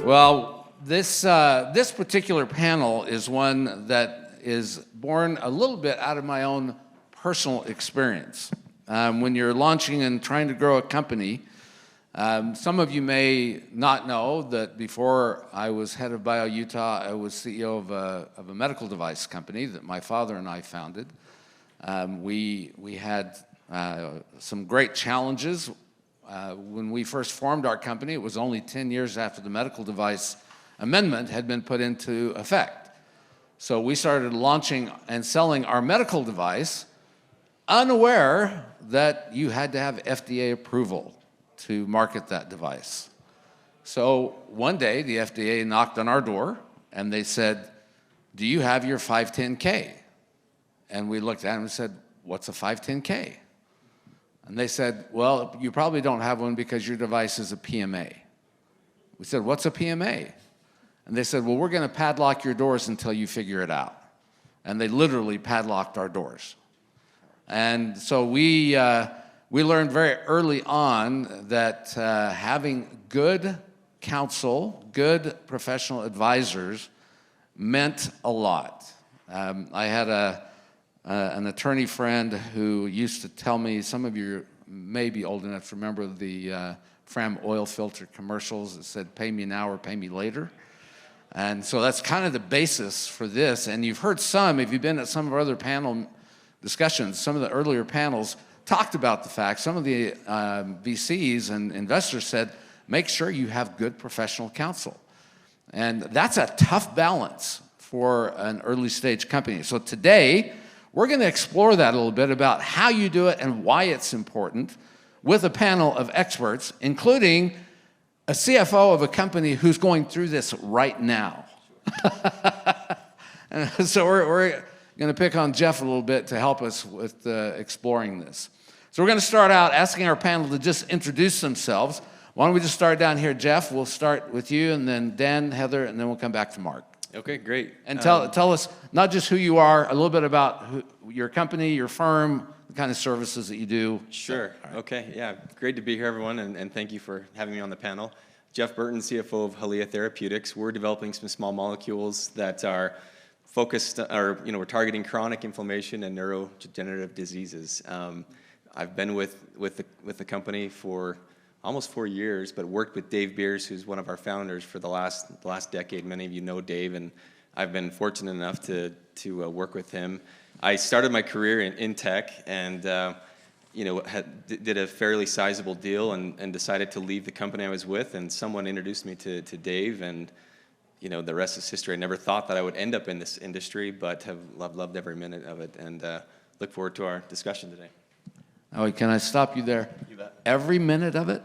Well, this particular panel is one that is born a little bit out of my own personal experience. When you're launching and trying to grow a company, some of you may not know that before I was head of BioUtah, I was CEO of a medical device company that my father and I founded. We had some great challenges. When we first formed our company, it was only 10 years after the medical device amendment had been put into effect. So we started launching and selling our medical device unaware that you had to have FDA approval to market that device. So one day the FDA knocked on our door and they said, "Do you have your 510K?" And we looked at them and said, "What's a 510K?" And they said, "Well, you probably don't have one because your device is a PMA." We said, "What's a PMA?" And they said, "Well, we're going to padlock your doors until you figure it out." And they literally padlocked our doors. And so we learned very early on that having good counsel, good professional advisors meant a lot. I had an attorney friend who used to tell me, some of you may be old enough to remember the Fram oil filter commercials that said, "Pay me now or pay me later." And so that's kind of the basis for this. And you've heard some, if you've been at some of our other panel discussions, some of the earlier panels talked about the fact, some of the VCs and investors said, make sure you have good professional counsel. And that's a tough balance for an early stage company. So today, we're going to explore that a little bit about how you do it and why it's important with a panel of experts, including a CFO of a company who's going through this right now. So we're going to pick on Jeff a little bit to help us with exploring this. So we're going to start out asking our panel to just introduce themselves. Why don't we just start down here, Jeff? We'll start with you, and then Dan, Heather, and then we'll come back to Mark. Okay, great. And tell us not just who you are, a little bit about your company, your firm, the kind of services that you do. Sure. Right. Okay. Yeah. Great to be here, everyone, and thank you for having me on the panel. Jeff Burton, CFO of Halia Therapeutics. We're developing some small molecules that are focused, or we're targeting chronic inflammation and neurodegenerative diseases. I've been with the company for almost 4 years, but worked with Dave Beers, who's one of our founders, for the last decade. Many of you know Dave, and I've been fortunate enough to work with him. I started my career in tech, and did a fairly sizable deal, and decided to leave the company I was with. And someone introduced me to Dave, and the rest is history. I never thought that I would end up in this industry, but have loved every minute of it, and look forward to our discussion today. Oh, can I stop you there? You bet. Every minute of it?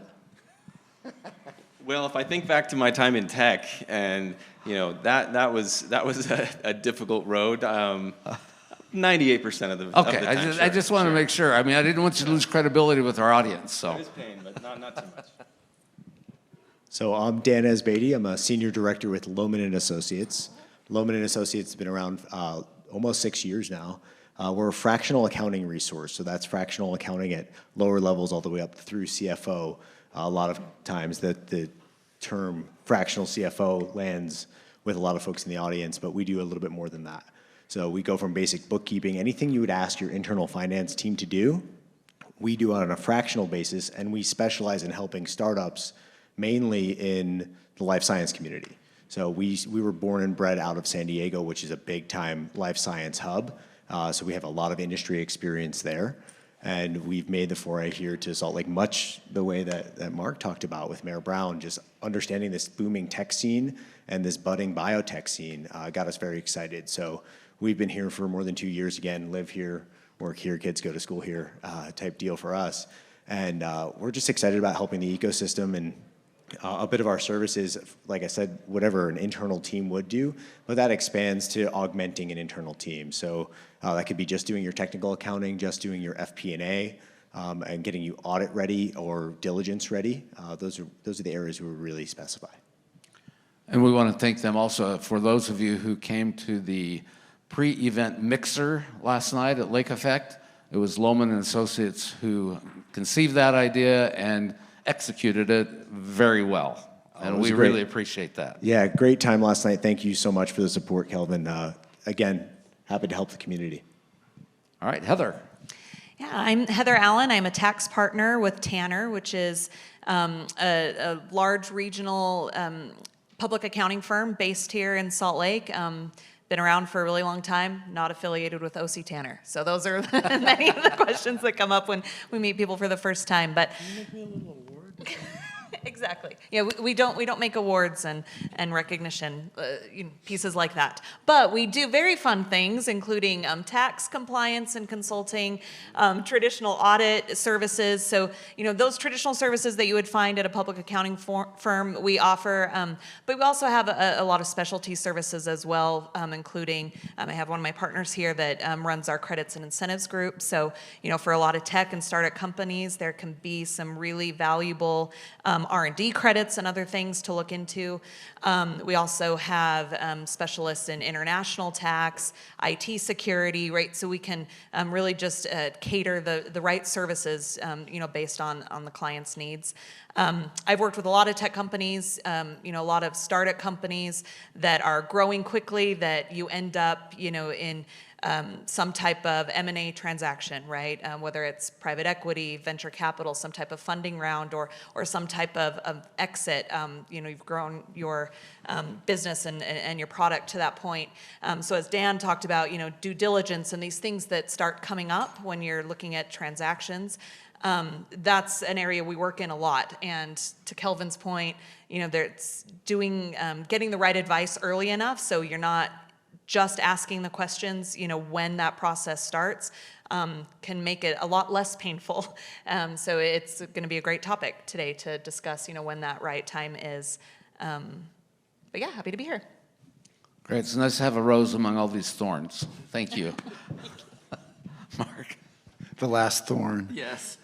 Well, if I think back to my time in tech, and that was a difficult road. 98% of the okay, of the time. I just want to make sure. I mean, I didn't want you to lose credibility with our audience. So it is pain, but not too much. So I'm Dan Asbaty. I'm a senior director with Lohman & Associates. Lohman & Associates has been around almost 6 years now. We're a fractional accounting resource, so that's fractional accounting at lower levels all the way up through CFO. A lot of times the term fractional CFO lands with a lot of folks in the audience, but we do a little bit more than that. So we go from basic bookkeeping, anything you would ask your internal finance team to do, we do on a fractional basis, and we specialize in helping startups mainly in the life science community. So we were born and bred out of San Diego, which is a big-time life science hub. So we have a lot of industry experience there. And we've made the foray here to Salt Lake, much the way that Mark talked about with Mayor Brown. Just understanding this booming tech scene and this budding biotech scene got us very excited. So we've been here for more than 2 years, again, live here, work here, kids go to school here type deal for us. And we're just excited about helping the ecosystem, and a bit of our services, like I said, whatever an internal team would do, but that expands to augmenting an internal team. So that could be just doing your technical accounting, just doing your FP&A, and getting you audit ready or diligence ready. Those are the areas we really specify. And we want to thank them also for those of you who came to the pre-event mixer last night at Lake Effect. It was Lohman & Associates who conceived that idea and executed it very well. And it was we great. really appreciate that. Yeah, great time last night. Thank you so much for the support, Kelvin. Again, happy to help the community. All right, Heather. Yeah, I'm Heather Allen. I'm a tax partner with Tanner, which is a large regional public accounting firm based here in Salt Lake. Been around for a really long time, not affiliated with OC Tanner. So those are many of the questions that come up when we meet people for the first time. But Can you make me a little award? Exactly. Yeah, we don't make awards and recognition pieces like that. But we do very fun things, including tax compliance and consulting, traditional audit services. So those traditional services that you would find at a public accounting firm, we offer. But we also have a lot of specialty services as well, including I have one of my partners here that runs our credits and incentives group. So for a lot of tech and startup companies, there can be some really valuable R&D credits and other things to look into. We also have specialists in international tax, IT security, right? So we can really just cater the right services, based on the client's needs. I've worked with a lot of tech companies, a lot of startup companies that are growing quickly that you end up, in some type of M&A transaction, right? Whether it's private equity, venture capital, some type of funding round, or some type of exit. You've grown your business and your product to that point. So as Dan talked about, due diligence and these things that start coming up when you're looking at transactions. That's an area we work in a lot. And to Kelvin's point, there's getting the right advice early enough so you're not just asking the questions, when that process starts, can make it a lot less painful. So it's going to be a great topic today to discuss, when that right time is. But yeah, happy to be here. Great. It's nice to have a rose among all these thorns. Thank you. Mark. The last thorn. Yes.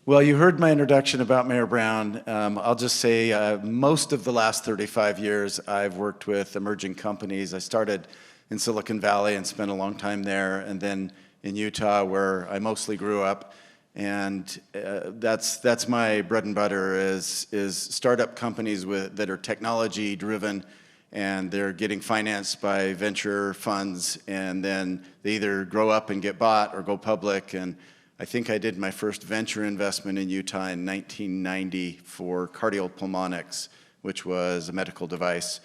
Well, you heard my introduction about Mayor Brown. I'll just say most of the last 35 years I've worked with emerging companies. I started in Silicon Valley and spent a long time there, and then in Utah where I mostly grew up. And that's my bread and butter is startup companies that are technology driven, and they're getting financed by venture funds, and then they either grow up and get bought or go public. And I think I did my first venture investment in Utah in 1990 for cardiopulmonics, which was a medical device,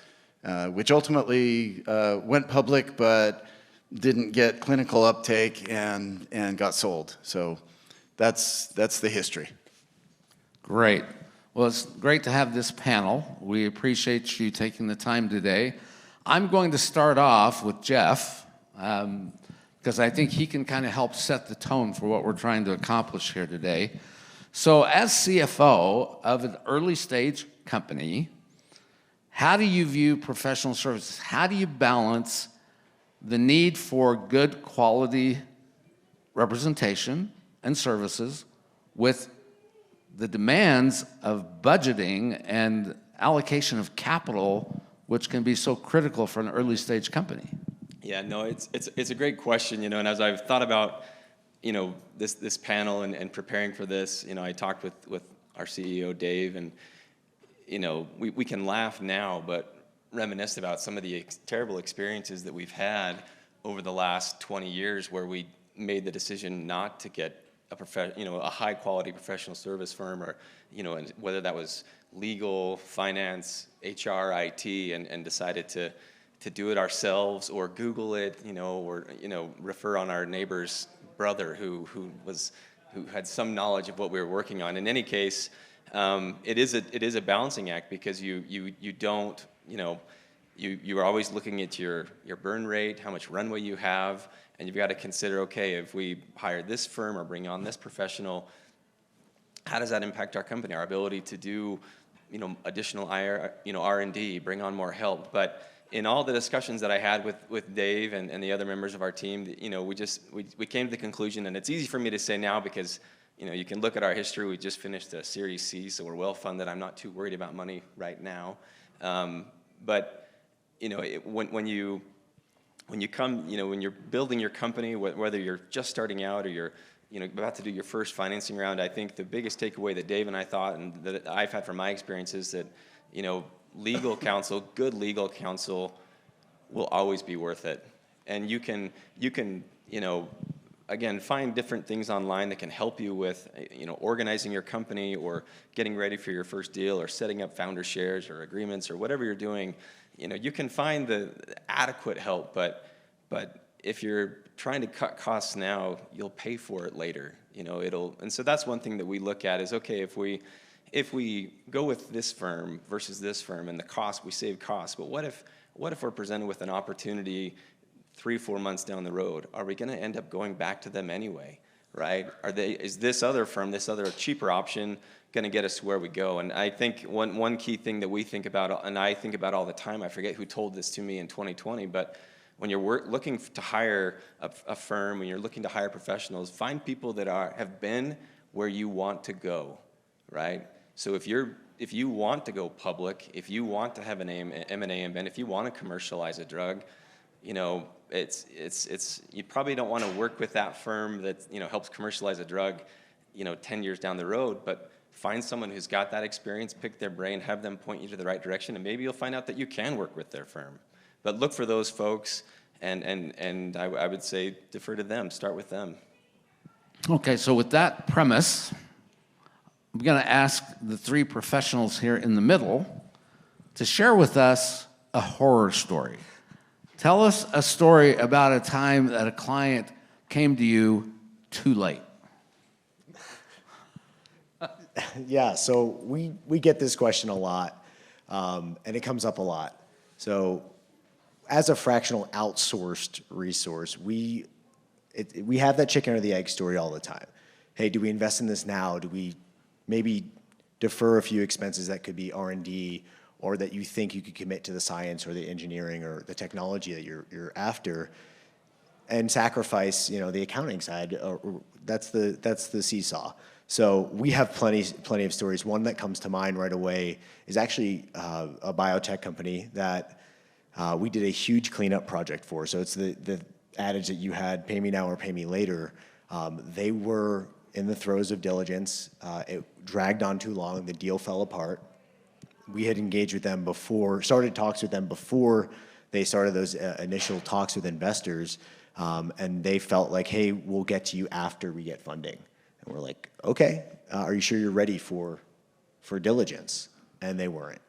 which ultimately went public but didn't get clinical uptake and got sold. So that's the history. Great. Well, it's great to have this panel. We appreciate you taking the time today. I'm going to start off with Jeff, because I think he can kind of help set the tone for what we're trying to accomplish here today. So as CFO of an early stage company, how do you view professional services? How do you balance the need for good quality representation and services with the demands of budgeting and allocation of capital, which can be so critical for an early stage company? Yeah, no, it's a great question, and as I've thought about, this panel and preparing for this, I talked with our CEO, Dave, and, we can laugh now, but reminisce about some of the terrible experiences that we've had over the last 20 years where we made the decision not to get a high quality professional service firm, or, and whether that was legal, finance, HR, IT, and decided to do it ourselves or Google it, or refer on our neighbor's brother who had some knowledge of what we were working on. In any case, it is a balancing act, because you don't, you are always looking at your burn rate, how much runway you have, and you've got to consider, okay, if we hire this firm or bring on this professional, how does that impact our company, our ability to do, additional R&D, bring on more help. But in all the discussions that I had with Dave and the other members of our team, we came to the conclusion, and it's easy for me to say now because, you can look at our history. We just finished a Series C, so we're well funded. I'm not too worried about money right now. But when you come, when you're building your company, whether you're just starting out or you're about to do your first financing round, I think the biggest takeaway that Dave and I thought, and that I've had from my experience, is that legal counsel, good legal counsel will always be worth it. And you can, again, find different things online that can help you with, organizing your company or getting ready for your first deal or setting up founder shares or agreements or whatever you're doing. You can find the adequate help, but if you're trying to cut costs now, you'll pay for it later. And so that's one thing that we look at is, okay, if we go with this firm versus this firm and the cost, we save costs, but what if we're presented with an opportunity 3-4 months down the road? Are we going to end up going back to them anyway, right? Is this other firm, this other cheaper option going to get us to where we go? And I think one key thing that we think about, and I think about all the time, I forget who told this to me in 2020, but when you're looking to hire a firm, when you're looking to hire professionals, find people that have been where you want to go, right? So if you want to go public, if you want to have an M&A event, if you want to commercialize a drug, you probably don't want to work with that firm that helps commercialize a drug 10 years down the road, but find someone who's got that experience, pick their brain, have them point you to the right direction, and maybe you'll find out that you can work with their firm. But look for those folks, and I would say defer to them, start with them. Okay, so with that premise, I'm going to ask the three professionals here in the middle to share with us a horror story. Tell us a story about a time that a client came to you too late. Yeah, so we get this question a lot, and it comes up a lot. So as a fractional outsourced resource, we have that chicken or the egg story all the time. Hey, do we invest in this now? Do we maybe defer a few expenses that could be R&D, or that you think you could commit to the science or the engineering or the technology that you're after, and sacrifice the accounting side? That's the seesaw. So we have plenty of stories. One that comes to mind right away is actually a biotech company that we did a huge cleanup project for. So it's the adage that you had, pay me now or pay me later. They were in the throes of diligence. It dragged on too long. The deal fell apart. We had engaged with them started talks with them before they started those initial talks with investors. And they felt like, hey, we'll get to you after we get funding. And we're like, okay, are you sure you're ready for diligence? And they weren't.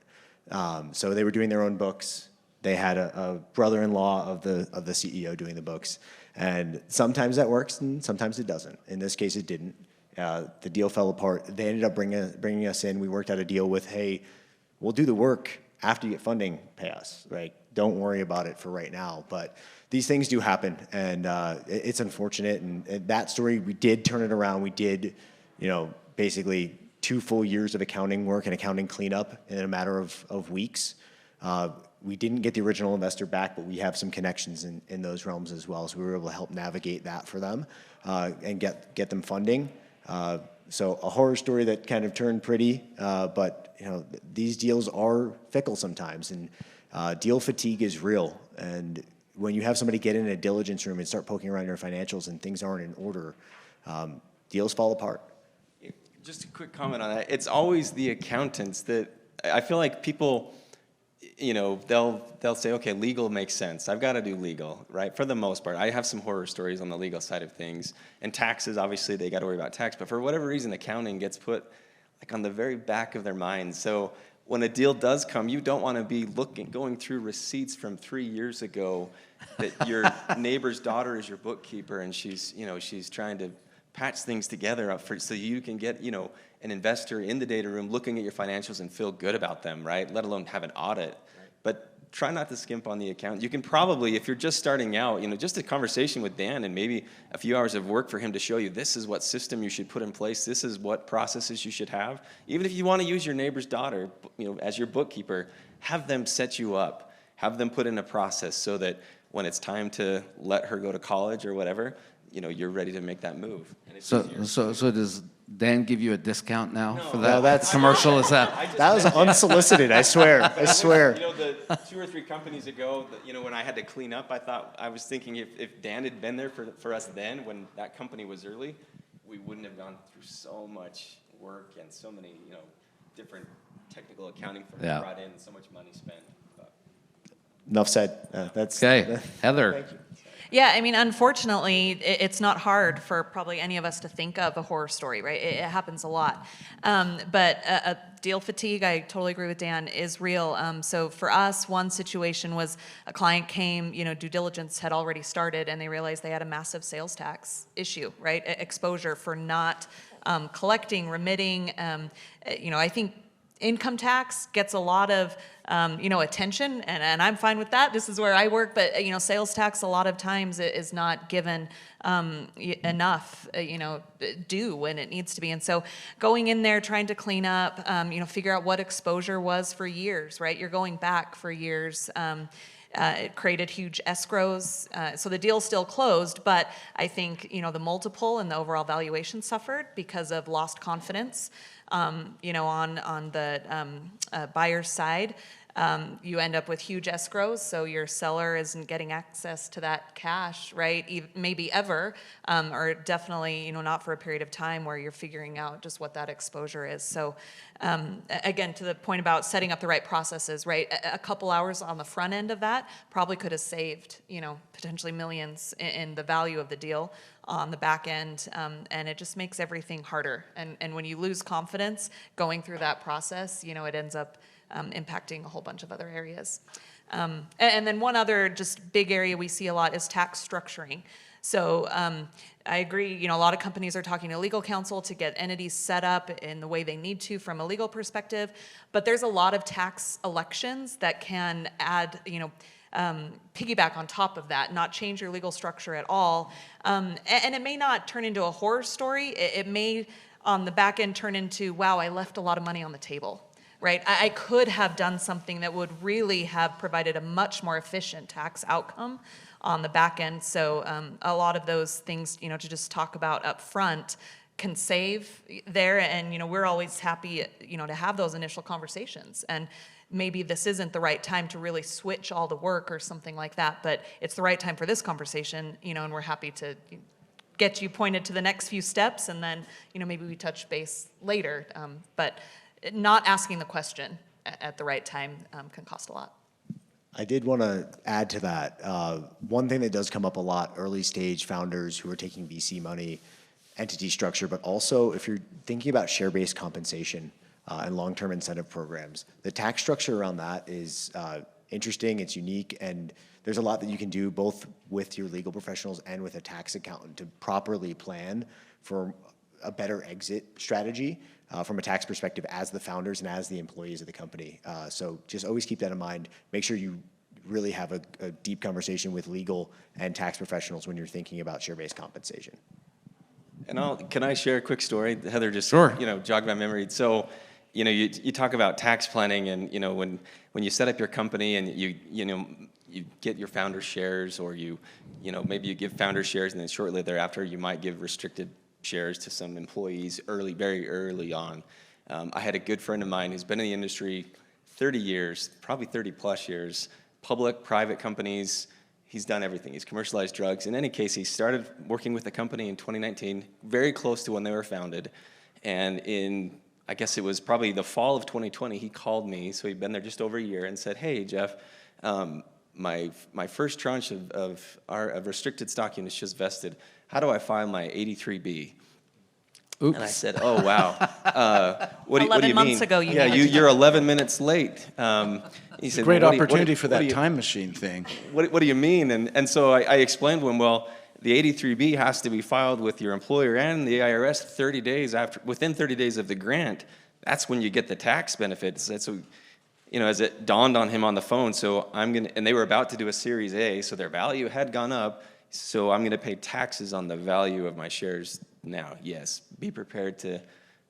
So they were doing their own books. They had a brother-in-law of the CEO doing the books. And sometimes that works and sometimes it doesn't. In this case, it didn't. The deal fell apart. They ended up bringing us in. We worked out a deal with, hey, we'll do the work after you get funding, pay us, right? Don't worry about it for right now. But these things do happen, and it's unfortunate. And that story, we did turn it around. We did, basically 2 full years of accounting work and accounting cleanup in a matter of weeks. We didn't get the original investor back, but we have some connections in those realms as well. So we were able to help navigate that for them and get them funding. So a horror story that kind of turned pretty, but these deals are fickle sometimes, and deal fatigue is real. And when you have somebody get in a diligence room and start poking around your financials and things aren't in order, deals fall apart. Just a quick comment on that. It's always the accountants that I feel like people, they'll say, okay, legal makes sense. I've got to do legal, right? For the most part. I have some horror stories on the legal side of things. And taxes, obviously, they got to worry about tax. But for whatever reason, accounting gets put on the very back of their minds. So when a deal does come, you don't want to be going through receipts from 3 years ago that your neighbor's daughter is your bookkeeper and she's trying to patch things together so you can get, an investor in the data room looking at your financials and feel good about them, right? Let alone have an audit. Right. But try not to skimp on the account. You can probably, if you're just starting out, just a conversation with Dan and maybe a few hours of work for him to show you this is what system you should put in place, this is what processes you should have. Even if you want to use your neighbor's daughter, as your bookkeeper, have them set you up, have them put in a process so that when it's time to let her go to college or whatever, you're ready to make that move. And it's So does Dan give you a discount now for that? No, that's commercial. Is that? That was unsolicited. I swear. I swear. The 2 or 3 companies ago, when I had to clean up, I was thinking if Dan had been there for us then, when that company was early, we wouldn't have gone through so much work and so many different technical accounting firm Yeah. brought in, so much money spent. But Enough said. That's Okay, Heather. Thank you. Yeah, I mean, unfortunately, it's not hard for probably any of us to think of a horror story, right? It happens a lot. But deal fatigue, I totally agree with Dan, is real. So for us, one situation was a client came, due diligence had already started, and they realized they had a massive sales tax issue, right? Exposure for not collecting, remitting. I think income tax gets a lot of attention, and I'm fine with that. This is where I work, but sales tax a lot of times is not given enough due when it needs to be. And so going in there, trying to clean up, figure out what exposure was for years, right? You're going back for years. It created huge escrows. So the deal still closed, but I think, the multiple and the overall valuation suffered because of lost confidence, on the buyer's side. You end up with huge escrows, so your seller isn't getting access to that cash, right? Maybe ever, or definitely, not for a period of time where you're figuring out just what that exposure is. So, again, to the point about setting up the right processes, right? A couple hours on the front end of that probably could have saved, potentially millions in the value of the deal on the back end, and it just makes everything harder. And when you lose confidence going through that process, it ends up impacting a whole bunch of other areas. And then one other just big area we see a lot is tax structuring. So I agree, a lot of companies are talking to legal counsel to get entities set up in the way they need to from a legal perspective, but there's a lot of tax elections that can add, piggyback on top of that, not change your legal structure at all. And it may not turn into a horror story. It may, on the back end, turn into, wow, I left a lot of money on the table. Right? I could have done something that would really have provided a much more efficient tax outcome on the back end. So a lot of those things, to just talk about up front can save there. And, we're always happy, to have those initial conversations. And maybe this isn't the right time to really switch all the work or something like that, but it's the right time for this conversation, and we're happy to get you pointed to the next few steps, and then, maybe we touch base later. But not asking the question at the right time can cost a lot. I did want to add to that. One thing that does come up a lot, early stage founders who are taking VC money, entity structure, but also if you're thinking about share-based compensation and long-term incentive programs, the tax structure around that is interesting, it's unique, and there's a lot that you can do both with your legal professionals and with a tax accountant to properly plan for a better exit strategy from a tax perspective as the founders and as the employees of the company. So just always keep that in mind. Make sure you really have a deep conversation with legal and tax professionals when you're thinking about share-based compensation. And can I share a quick story? Heather just Sure. jogged my memory. So, you talk about tax planning, and when you set up your company and you get your founder shares, or maybe you give founder shares, and then shortly thereafter you might give restricted shares to some employees very early on. I had a good friend of mine who's been in the industry 30 years, probably 30 plus years, public, private companies. He's done everything. He's commercialized drugs. In any case, he started working with the company in 2019, very close to when they were founded. And I guess it was probably the fall of 2020, he called me, so he'd been there just over a year, and said, hey, Jeff, my first tranche of restricted stock units just vested. How do I file my 83B? Oops. And I said, oh, wow. What do you 11 mean? months ago, you needed to you're 11 minutes late. He said, Great well, what do you- opportunity what- for what do that you- time machine thing. What do you mean? And so I explained to him, well, the 83B has to be filed with your employer and the IRS 30 days within 30 days of the grant. That's when you get the tax benefits. That's what, as it dawned on him on the phone, and they were about to do a Series A, so their value had gone up, so I'm gonna pay taxes on the value of my shares now. Yes, be prepared to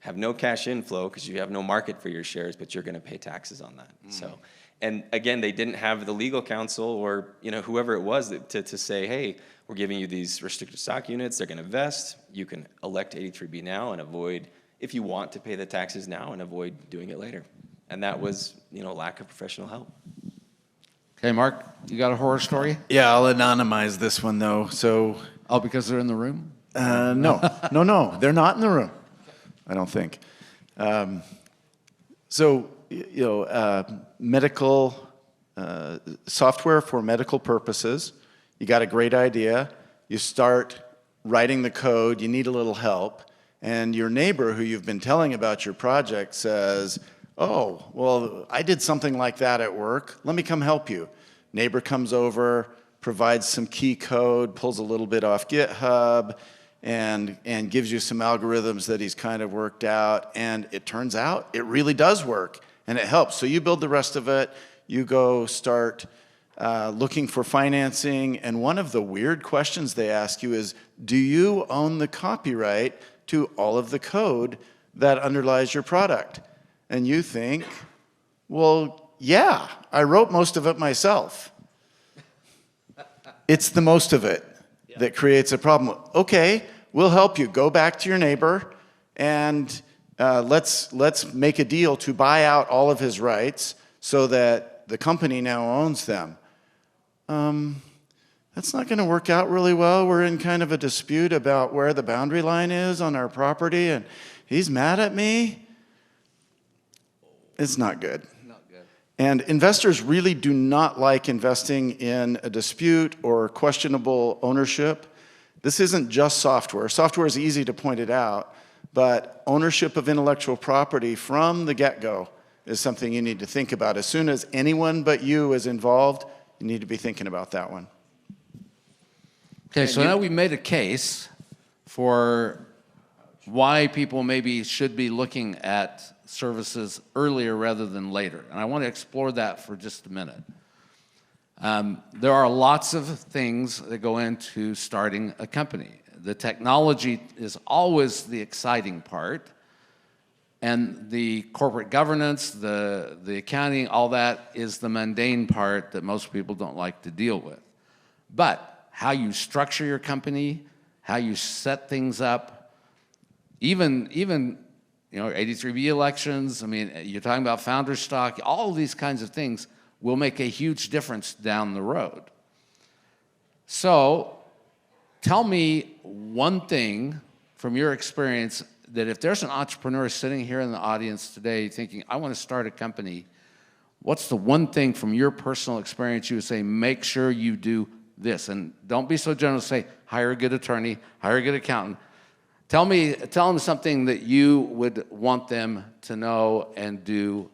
have no cash inflow because you have no market for your shares, but you're gonna pay taxes on that. So, and again, they didn't have the legal counsel or whoever it was to say, hey, we're giving you these restricted stock units, they're gonna vest, you can elect 83B now and avoid, if you want to pay the taxes now, and avoid doing it later. And that was, lack of professional help. Okay, Mark, you got a horror story? Yeah, I'll anonymize this one though. So, Oh, because they're in the room? no, they're not in the room. I don't think. So, medical software for medical purposes. You got a great idea. You start writing the code. You need a little help. And your neighbor who you've been telling about your project says, oh, well, I did something like that at work. Let me come help you. Neighbor comes over, provides some key code, pulls a little bit off GitHub, and gives you some algorithms that he's kind of worked out. And it turns out it really does work, and it helps. So you build the rest of it. You go start looking for financing. And one of the weird questions they ask you is, do you own the copyright to all of the code that underlies your product? And you think, well, yeah, I wrote most of it myself. It's the most of it that creates a problem. Okay, we'll help you. Go back to your neighbor and let's make a deal to buy out all of his rights so that the company now owns them. That's not going to work out really well. We're in kind of a dispute about where the boundary line is on our property, and he's mad at me. It's not good. Not good. And investors really do not like investing in a dispute or questionable ownership. This isn't just software. Software is easy to point it out, but ownership of intellectual property from the get-go is something you need to think about. As soon as anyone but you is involved, you need to be thinking about that one. Okay, so now we've made a case for why people maybe should be looking at services earlier rather than later. And I want to explore that for just a minute. There are lots of things that go into starting a company. The technology is always the exciting part, and the corporate governance, the accounting, all that is the mundane part that most people don't like to deal with. But how you structure your company, how you set things up, even 83B elections, I mean, you're talking about founder stock, all of these kinds of things will make a huge difference down the road. So tell me one thing from your experience that if there's an entrepreneur sitting here in the audience today thinking, I want to start a company, what's the one thing from your personal experience you would say, make sure you do this? And don't be so general to say, hire a good attorney, hire a good accountant. Tell them something that you would want them to know and do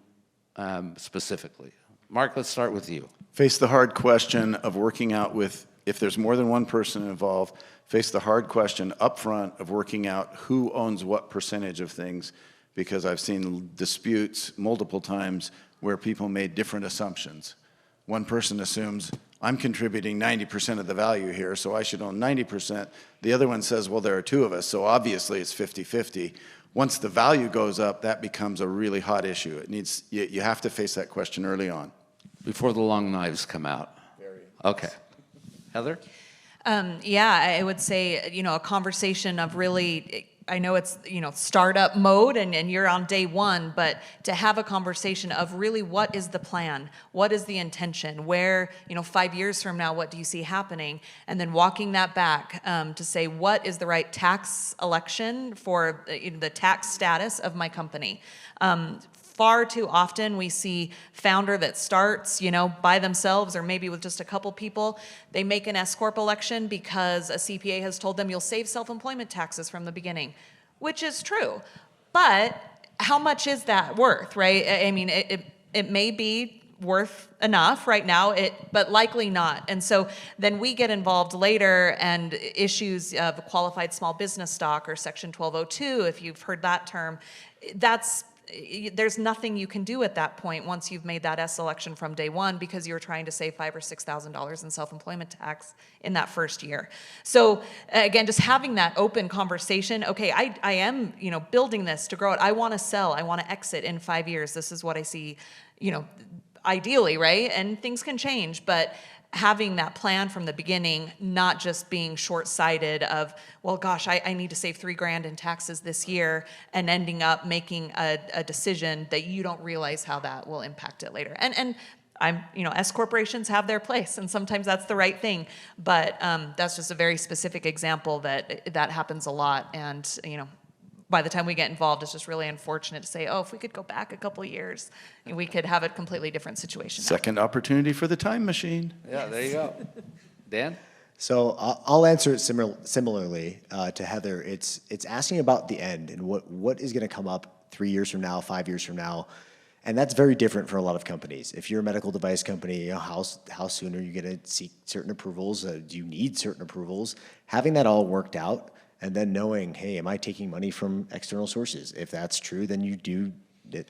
specifically. Mark, let's start with you. Face the hard question of working out with, if there's more than one person involved, face the hard question up front of working out who owns what percentage of things, because I've seen disputes multiple times where people made different assumptions. One person assumes, I'm contributing 90% of the value here, so I should own 90%. The other one says, well, there are two of us, so obviously it's 50-50. Once the value goes up, that becomes a really hot issue. You have to face that question early on. Before the long knives come out. Okay. Heather? Yeah, I would say, a conversation of really, I know it's, startup mode and you're on day one, but to have a conversation of really what is the plan? What is the intention? Where, 5 years from now, what do you see happening? And then walking that back to say, what is the right tax election for the tax status of my company? Far too often we see founder that starts, by themselves or maybe with just a couple people. They make an S-Corp election because a CPA has told them you'll save self-employment taxes from the beginning, which is true. But how much is that worth, right? I mean, it may be worth enough right now, but likely not. And so then we get involved later and issues of qualified small business stock or Section 1202, if you've heard that term, there's nothing you can do at that point once you've made that S election from day one because you're trying to save $5,000 or $6,000 in self-employment tax in that first year. So again, just having that open conversation, okay, I am, building this to grow it. I want to sell, I want to exit in 5 years. This is what I see, ideally, right? And things can change, but having that plan from the beginning, not just being short-sighted of, well, gosh, I need to save $3,000 in taxes this year, and ending up making a decision that you don't realize how that will impact it later. And S corporations have their place, and sometimes that's the right thing, but that's just a very specific example that happens a lot, and by the time we get involved, it's just really unfortunate to say, oh, if we could go back a couple of years, we could have a completely different situation now. Second opportunity for the time machine. Yeah, there you go. Dan? So I'll answer it similarly to Heather. It's asking about the end and what is going to come up 3 years from now, 5 years from now. And that's very different for a lot of companies. If you're a medical device company, you know, how soon are you going to seek certain approvals? Do you need certain approvals? Having that all worked out and then knowing, hey, am I taking money from external sources? If that's true, then you do,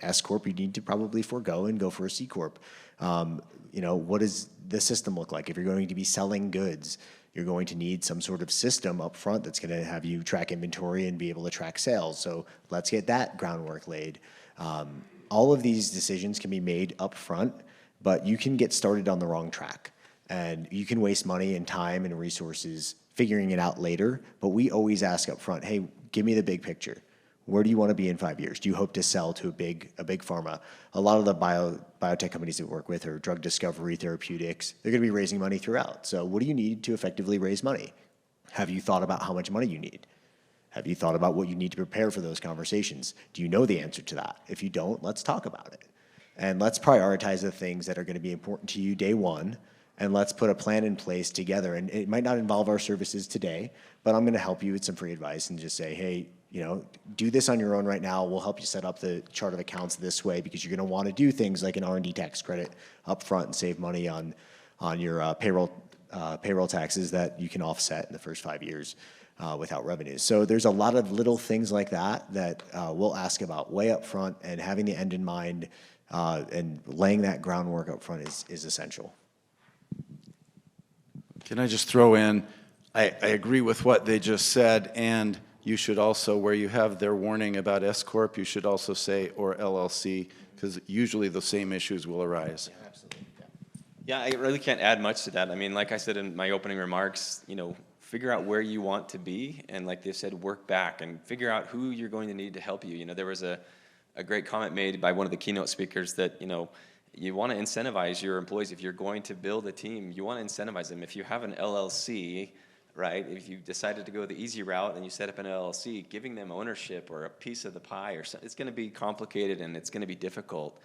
S Corp, you need to probably forego and go for a C Corp. You know, what does the system look like? If you're going to be selling goods, you're going to need some sort of system up front that's going to have you track inventory and be able to track sales. So let's get that groundwork laid. All of these decisions can be made up front, but you can get started on the wrong track. And you can waste money and time and resources figuring it out later, but we always ask up front, hey, give me the big picture. Where do you want to be in 5 years? Do you hope to sell to a big pharma? A lot of the biotech companies that we work with are drug discovery, therapeutics. They're going to be raising money throughout. So what do you need to effectively raise money? Have you thought about how much money you need? Have you thought about what you need to prepare for those conversations? Do you know the answer to that? If you don't, let's talk about it. And let's prioritize the things that are going to be important to you day one, and let's put a plan in place together. And it might not involve our services today, but I'm going to help you with some free advice and just say, hey, you know, do this on your own right now. We'll help you set up the chart of accounts this way because you're going to want to do things like an R&D tax credit up front and save money on your payroll taxes that you can offset in the first 5 years without revenues. So there's a lot of little things like that that we'll ask about way up front, and having the end in mind and laying that groundwork up front is essential. Can I just throw in, I agree with what they just said, and you should also, where you have their warning about S Corp, you should also say, or LLC, because usually the same issues will arise. Yeah, absolutely. Yeah, I really can't add much to that. I mean, like I said in my opening remarks, you know, figure out where you want to be, and like they said, work back and figure out who you're going to need to help you. You know, there was a great comment made by one of the keynote speakers that, you know, you want to incentivize your employees. If you're going to build a team, you want to incentivize them. If you have an LLC, right, if you decided to go the easy route and you set up an LLC, giving them ownership or a piece of the pie, or something, it's going to be complicated and it's going to be difficult.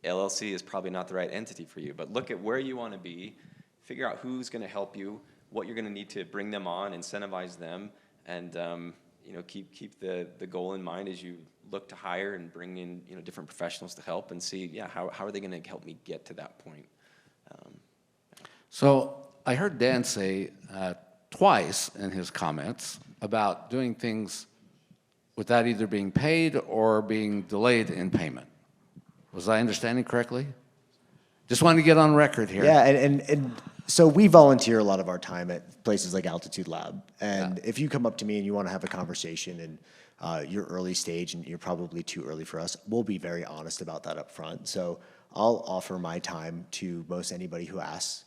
LLC is probably not the right entity for you, but look at where you want to be, figure out who's going to help you, what you're going to need to bring them on, incentivize them, and you know, keep the goal in mind as you look to hire and bring in, you know, different professionals to help and see, yeah, how are they going to help me get to that point? So I heard Dan say twice in his comments about doing things without either being paid or being delayed in payment. Was I understanding correctly? Just wanted to get on record here. Yeah, and so we volunteer a lot of our time at places like Altitude Lab. And if you come up to me and you want to have a conversation and you're early stage and you're probably too early for us, we'll be very honest about that up front. So I'll offer my time to most anybody who asks,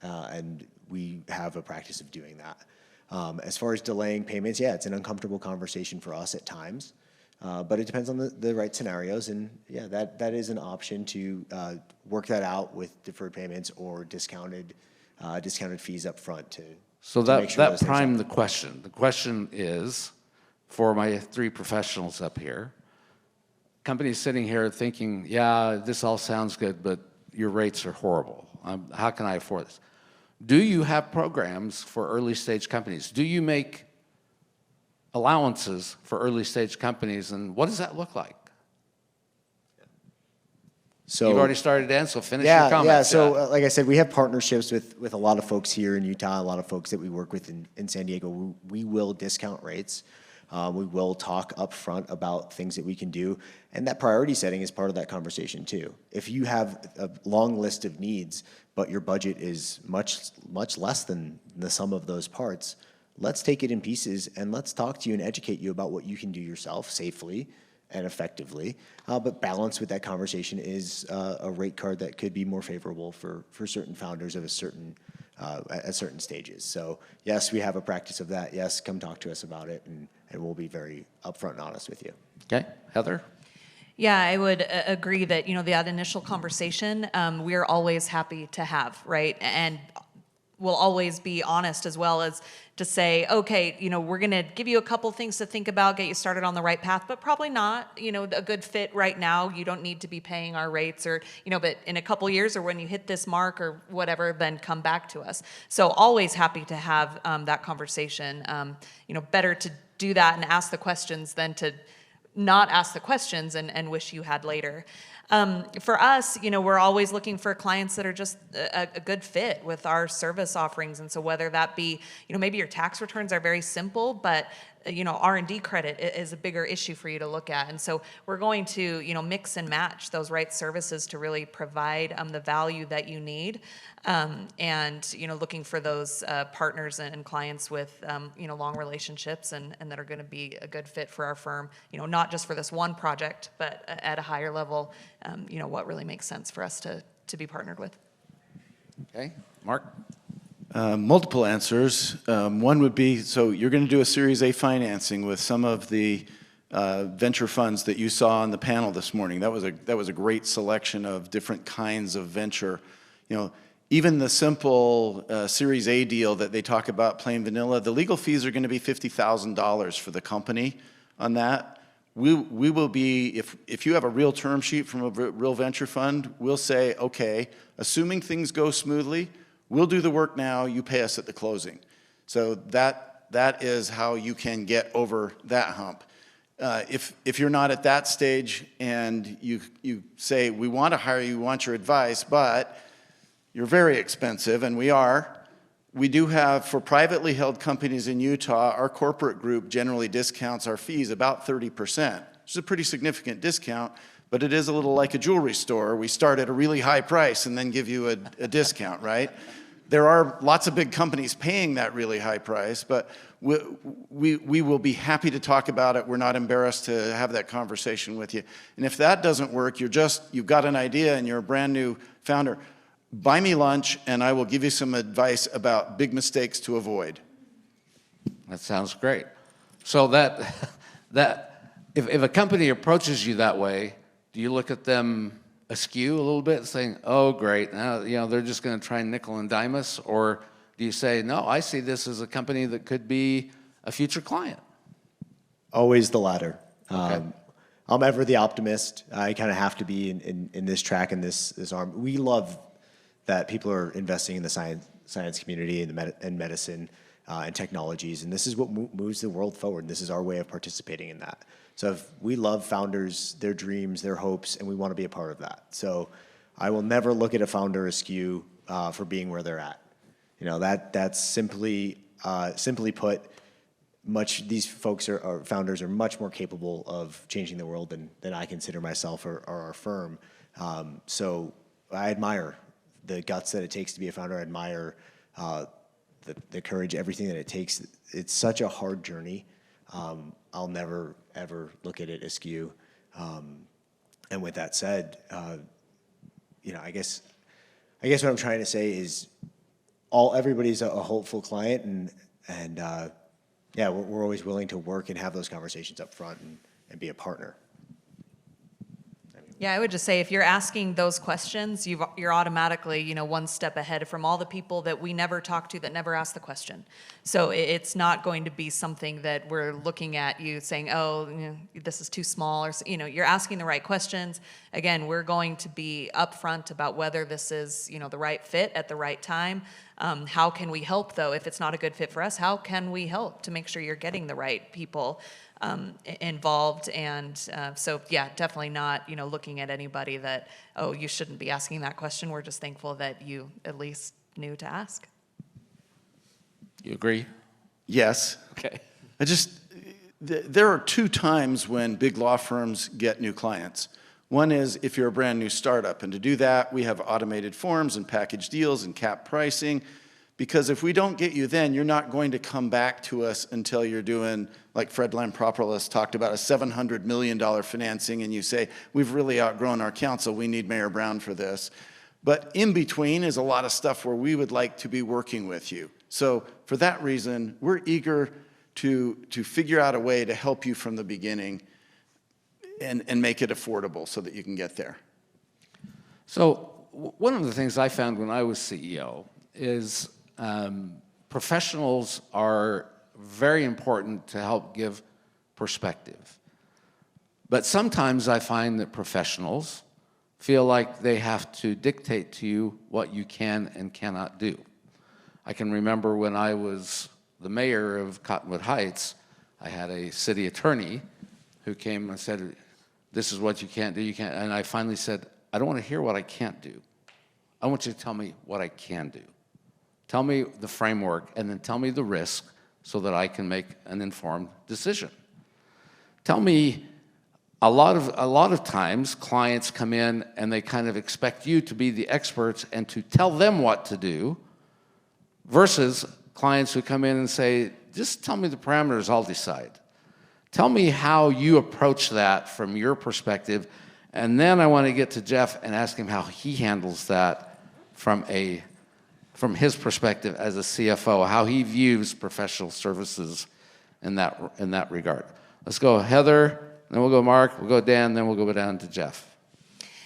and we have a practice of doing that. As far as delaying payments, yeah, it's an uncomfortable conversation for us at times. But it depends on the right scenarios, and yeah, that is an option to work that out with deferred payments or discounted fees up front So to make sure that those things primed the happen. question. The question is, for my three professionals up here, companies sitting here thinking, yeah, this all sounds good, but your rates are horrible. How can I afford this? Do you have programs for early stage companies? Do you make allowances for early stage companies, and what does that look like? So You've already started, Dan, so finish your comments. Yeah, so like I said, we have partnerships with a lot of folks here in Utah, a lot of folks that we work with in San Diego. We will discount rates. We will talk up front about things that we can do. And that priority setting is part of that conversation too. If you have a long list of needs, but your budget is much less than the sum of those parts, let's take it in pieces and let's talk to you and educate you about what you can do yourself safely and effectively. But balance with that conversation is a rate card that could be more favorable for certain founders of a certain at certain stages. So yes, we have a practice of that. Yes, come talk to us about it, and we'll be very upfront and honest with you. Okay, Heather? Yeah, I would agree that, you know, that initial conversation, we're always happy to have, right? And will always be honest as well as to say, okay, we're going to give you a couple things to think about, get you started on the right path, but probably not, a good fit right now. You don't need to be paying our rates or, but in a couple years or when you hit this mark or whatever, then come back to us. So always happy to have that conversation. Better to do that and ask the questions than to not ask the questions and wish you had later. For us, we're always looking for clients that are just a good fit with our service offerings. And so whether that be, maybe your tax returns are very simple, but R&D credit is a bigger issue for you to look at. And so we're going to, mix and match those right services to really provide the value that you need. And, looking for those partners and clients with, long relationships and that are going to be a good fit for our firm, not just for this one project, but at a higher level, what really makes sense for us to be partnered with. Okay, Mark? Multiple answers. One would be, so you're going to do a Series A financing with some of the venture funds that you saw on the panel this morning. That was a great selection of different kinds of venture. Even the simple Series A deal that they talk about, plain vanilla, the legal fees are going to be $50,000 for the company on that. We will be, if you have a real term sheet from a real venture fund, we'll say, okay, assuming things go smoothly, we'll do the work now, you pay us at the closing. So that is how you can get over that hump. If you're not at that stage and you say, we want to hire you, we want your advice, but you're very expensive, and we do have, for privately held companies in Utah, our corporate group generally discounts our fees about 30%, which is a pretty significant discount, but it is a little like a jewelry store. We start at a really high price and then give you a discount, right? There are lots of big companies paying that really high price, but we will be happy to talk about it. We're not embarrassed to have that conversation with you. And if that doesn't work, you've got an idea and you're a brand new founder, buy me lunch and I will give you some advice about big mistakes to avoid. That sounds great. So if a company approaches you that way, do you look at them askew a little bit, saying, "Oh, great, now they're just going to try and nickel and dime us," or do you say, "No, I see this as a company that could be a future client"? Always the latter. Okay. I'm ever the optimist. I kind of have to be in this track and this arm. We love that people are investing in the science community and medicine and technologies, and this is what moves the world forward. This is our way of participating in that. So if we love founders, their dreams, their hopes, and we want to be a part of that. So I will never look at a founder askew for being where they're at. That's simply put, these folks or founders are much more capable of changing the world than I consider myself or our firm. So I admire the guts that it takes to be a founder. I admire the courage, everything that it takes. It's such a hard journey. I'll never, ever look at it askew. And with that said, I guess what I'm trying to say is everybody's a hopeful client, and we're always willing to work and have those conversations up front and be a partner. Yeah, I would just say if you're asking those questions, you're automatically, one step ahead from all the people that we never talk to that never ask the question. So it's not going to be something that we're looking at you saying, oh, this is too small, or you're asking the right questions. Again, we're going to be upfront about whether this is, the right fit at the right time. How can we help, though? If it's not a good fit for us, how can we help to make sure you're getting the right people involved? And so, definitely not, looking at anybody that, oh, you shouldn't be asking that question. We're just thankful that you at least knew to ask. You agree? Yes. Okay. There are two times when big law firms get new clients. One is if you're a brand new startup, and to do that, we have automated forms and package deals and cap pricing, because if we don't get you then, you're not going to come back to us until you're doing, like Fred Lampropoulos talked about, a $700 million financing, and you say, we've really outgrown our counsel, we need Mayor Brown for this. But in between is a lot of stuff where we would like to be working with you. So for that reason, we're eager to figure out a way to help you from the beginning and make it affordable so that you can get there. So one of the things I found when I was CEO is professionals are very important to help give perspective. But sometimes I find that professionals feel like they have to dictate to you what you can and cannot do. I can remember when I was the mayor of Cottonwood Heights, I had a city attorney who came and said, this is what you can't do, you can't, and I finally said, I don't want to hear what I can't do. I want you to tell me what I can do. Tell me the framework, and then tell me the risk so that I can make an informed decision. Tell me, a lot of times clients come in and they kind of expect you to be the experts and to tell them what to do, versus clients who come in and say, just tell me the parameters, I'll decide. Tell me how you approach that from your perspective, and then I want to get to Jeff and ask him how he handles that from his perspective as a CFO, how he views professional services in that regard. Let's go Heather, then we'll go Mark, we'll go Dan, then we'll go down to Jeff.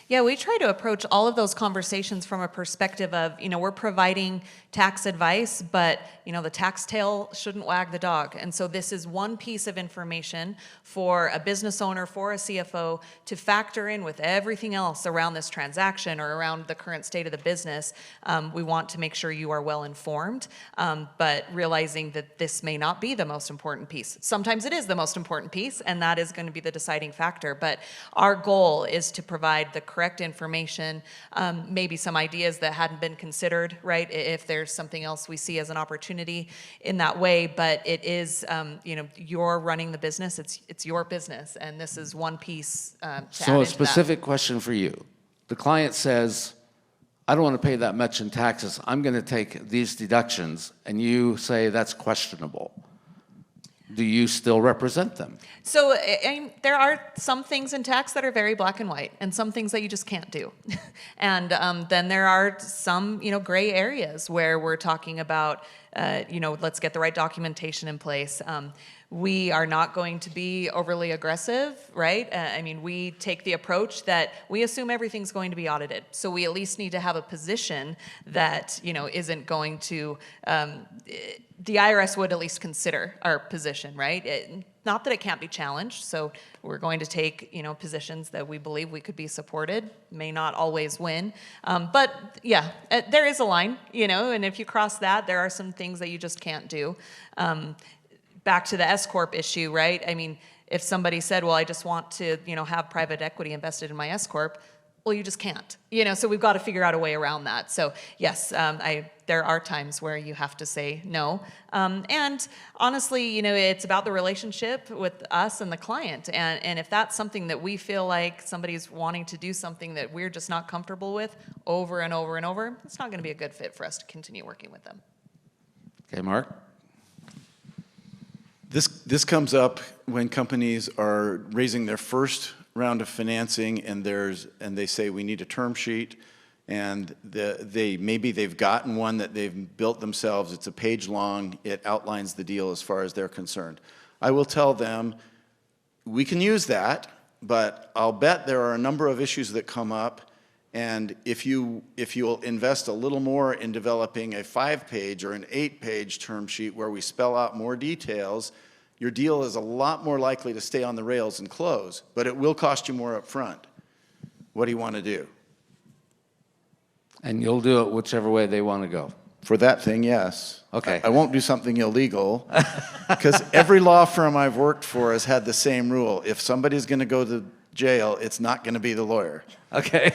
Yeah, we try to approach all of those conversations from a perspective of, we're providing tax advice, but, the tax tail shouldn't wag the dog. And so this is one piece of information for a business owner, for a CFO, to factor in with everything else around this transaction or around the current state of the business. We want to make sure you are well informed, but realizing that this may not be the most important piece. Sometimes it is the most important piece, and that is going to be the deciding factor. But our goal is to provide the correct information, maybe some ideas that hadn't been considered, right? If there's something else we see as an opportunity in that way, but it is, you're running the business, it's your business, and this is one piece to So add a into specific question for you. The client says, I don't want to pay that much in taxes, I'm going to take these deductions, and you say that's questionable. Do you still represent them? So there are some things in tax that are very black and white, and some things that you just can't do. And then there are some, gray areas where we're talking about, let's get the right documentation in place. We are not going to be overly aggressive, right? We take the approach that we assume everything's going to be audited. So we at least need to have a position that, isn't going to, the IRS would at least consider our position, right? Not that it can't be challenged. So we're going to take, positions that we believe we could be supported, may not always win. But yeah, there is a line, and if you cross that, there are some things that you just can't do. Back to the S-Corp issue, right? If somebody said, well, I just want to, have private equity invested in my S-Corp, well, you just can't, so we've got to figure out a way around that. So yes, there are times where you have to say no. And honestly, it's about the relationship with us and the client. And if that's something that we feel like somebody's wanting to do something that we're just not comfortable with over and over and over, it's not going to be a good fit for us to continue working with them. Okay, Mark? This comes up when companies are raising their first round of financing and they say we need a term sheet, and maybe they've gotten one that they've built themselves. It's a page long. It outlines the deal as far as they're concerned. I will tell them we can use that, but I'll bet there are a number of issues that come up. And if you'll invest a little more in developing a 5-page or an 8-page term sheet where we spell out more details, your deal is a lot more likely to stay on the rails and close, but it will cost you more up front. What do you want to do? And you'll do it whichever way they want to go. For that thing, yes. Okay. I won't do something illegal, because every law firm I've worked for has had the same rule. If somebody's going to go to jail, it's not going to be the lawyer. Okay.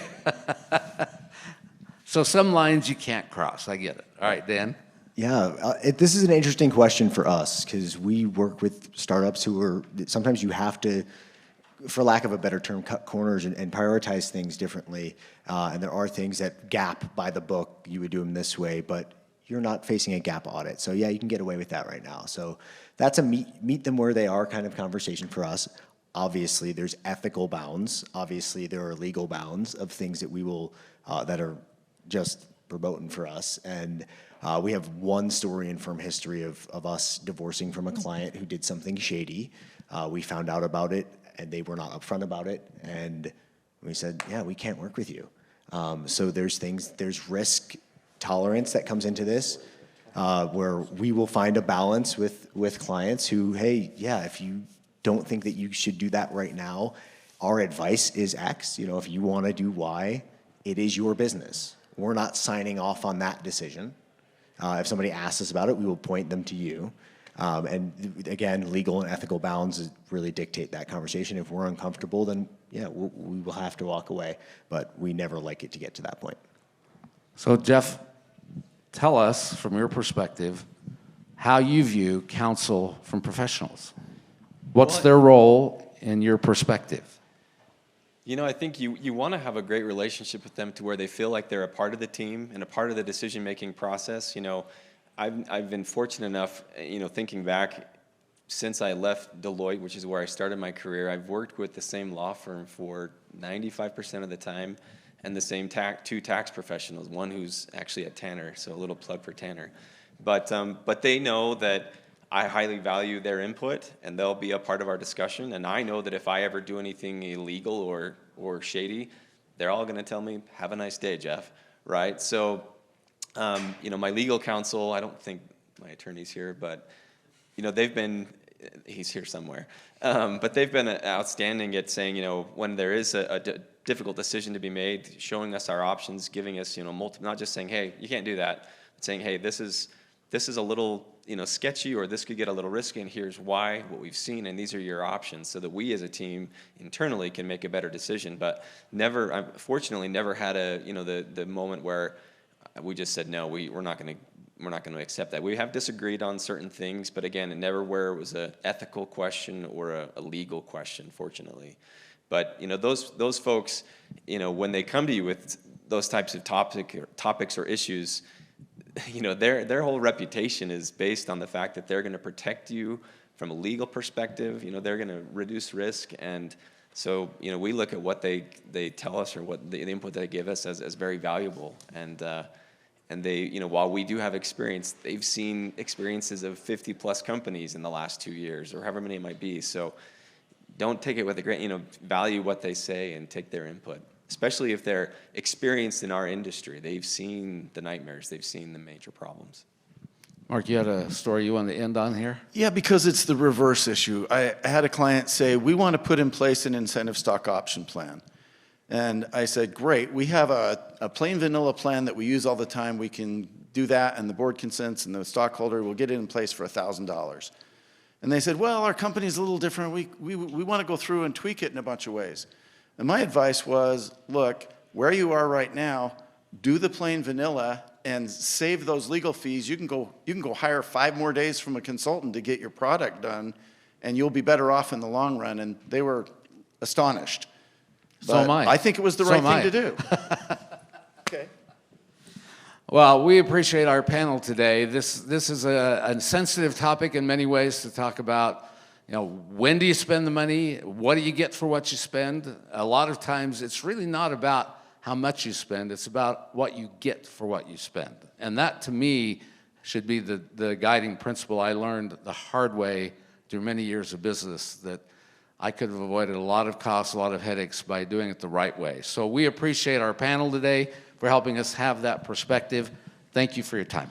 So some lines you can't cross. I get it. All right, Dan? Yeah, this is an interesting question for us because we work with startups who are, sometimes you have to, for lack of a better term, cut corners and prioritize things differently. And there are things that gap by the book, you would do them this way, but you're not facing a gap audit. So yeah, you can get away with that right now. So that's a meet them where they are kind of conversation for us. Obviously, there's ethical bounds. Obviously, there are legal bounds of things that we will, that are just verboten for us. And we have one story in firm history of us divorcing from a client who did something shady. We found out about it, and they were not upfront about it. And we said, yeah, we can't work with you. So there's risk tolerance that comes into this. where we will find a balance with clients who, hey, yeah, if you don't think that you should do that right now, our advice is X. You know, if you want to do Y, it is your business. We're not signing off on that decision. If somebody asks us about it, we will point them to you. And again, legal and ethical bounds really dictate that conversation. If we're uncomfortable, then yeah, we will have to walk away. But we never like it to get to that point. So Jeff, tell us from your perspective how you view counsel from professionals. What's their role in your perspective? You know, I think you want to have a great relationship with them to where they feel like they're a part of the team and a part of the decision-making process. You know, I've been fortunate enough, you know, thinking back, since I left Deloitte, which is where I started my career, I've worked with the same law firm for 95% of the time, and the same two tax professionals, one who's actually at Tanner, so a little plug for Tanner. But they know that I highly value their input, and they'll be a part of our discussion. And I know that if I ever do anything illegal or shady, they're all going to tell me, "Have a nice day, Jeff." Right? So, you know, my legal counsel, I don't think my attorney's here, but you know, he's here somewhere. But they've been outstanding at saying, you know, when there is a difficult decision to be made, showing us our options, giving us, you know, not just saying, "Hey, you can't do that," but saying, "Hey, this is a little, you know, sketchy, or this could get a little risky, and here's why, what we've seen, and these are your options," so that we as a team internally can make a better decision. But I've fortunately never had the moment where we just said, "No, we're not going to accept that." We have disagreed on certain things, but again, never where it was an ethical question or a legal question, fortunately. But you know, those folks, you know, when they come to you with those types of topics or issues, you know, their whole reputation is based on the fact that they're going to protect you from a legal perspective. You know, they're going to reduce risk, and so you know, we look at what they tell us or what the input they give us as very valuable. And they, you know, while we do have experience, they've seen experiences of 50+ companies in the last 2 years, or however many it might be. So don't take it with a grain. You know, value what they say and take their input, especially if they're experienced in our industry. They've seen the nightmares. They've seen the major problems. Mark, you had a story you wanted to end on here? Yeah, because it's the reverse issue. I had a client say, "We want to put in place an incentive stock option plan." And I said, "Great, we have a plain vanilla plan that we use all the time. We can do that, and the board consents, and the stockholder will get it in place for $1,000. And they said, "Well, our company's a little different. We want to go through and tweak it in a bunch of ways." And my advice was, look, where you are right now, do the plain vanilla and save those legal fees. You can go hire 5 more days from a consultant to get your product done, and you'll be better off in the long run. And they were astonished. So am I. I think it was the right thing to do. Okay. Well, we appreciate our panel today. This is a sensitive topic in many ways to talk about. You know, when do you spend the money? What do you get for what you spend? A lot of times it's really not about how much you spend. It's about what you get for what you spend. And that, to me, should be the guiding principle I learned the hard way through many years of business, that I could have avoided a lot of costs, a lot of headaches by doing it the right way. So we appreciate our panel today for helping us have that perspective. Thank you for your time.